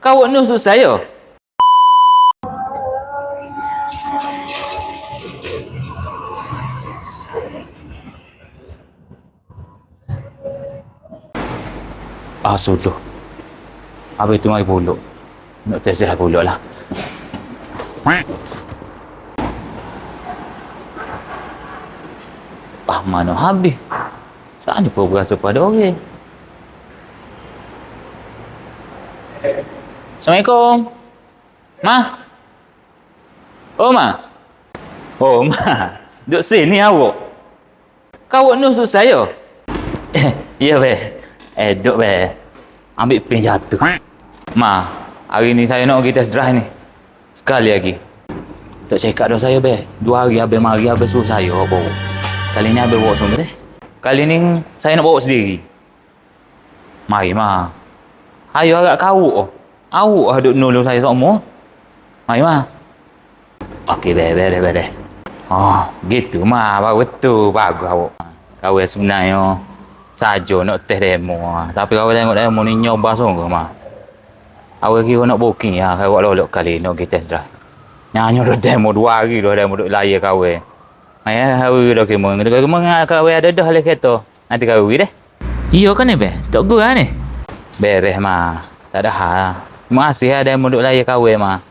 Kau nusuk saya. Sudah. Habis tu mari pulak. Nak test dah pulak lah. Mana habis? Saat ni pun berasa pada orang. Assalamualaikum. Ma? Oh, Ma? Oh, Ma. Duduk sini awak. Kau nusuk saya? Ya, be. Duduk, be. Ambil pen jatuh. Ma, hari ni saya nak pergi test drive ni. Sekali lagi. Tak cakap dah saya, be. 2 hari habis mari habis suruh saya bawa. Kali ni habis bawa semua, deh. Kali ni saya nak bawa sendiri. Mari, Ma. Ayo agak kau. Awak duduk nolong saya semua. Mari, Ma. Okey, be. Oh, gitu, Ma. Betul. Bagus awak. Kau yang sebenarnya saja nak test demo. Tapi kau tengok demo ni nyoba sungguh, Ma. Awak kira nak booking ya. Kau lolok kali nak pergi test drive. Nyanyi dah demo 2 hari dah demo duk layar kau. Ayah hawi dah kemong. Kemong kau ada dah le kereta. Nanti kau deh. Iya kan ni, be? Tak gua ni. Beres, Ma. Tak ada hal. Terima kasih ada demo duk layar kau, Ma.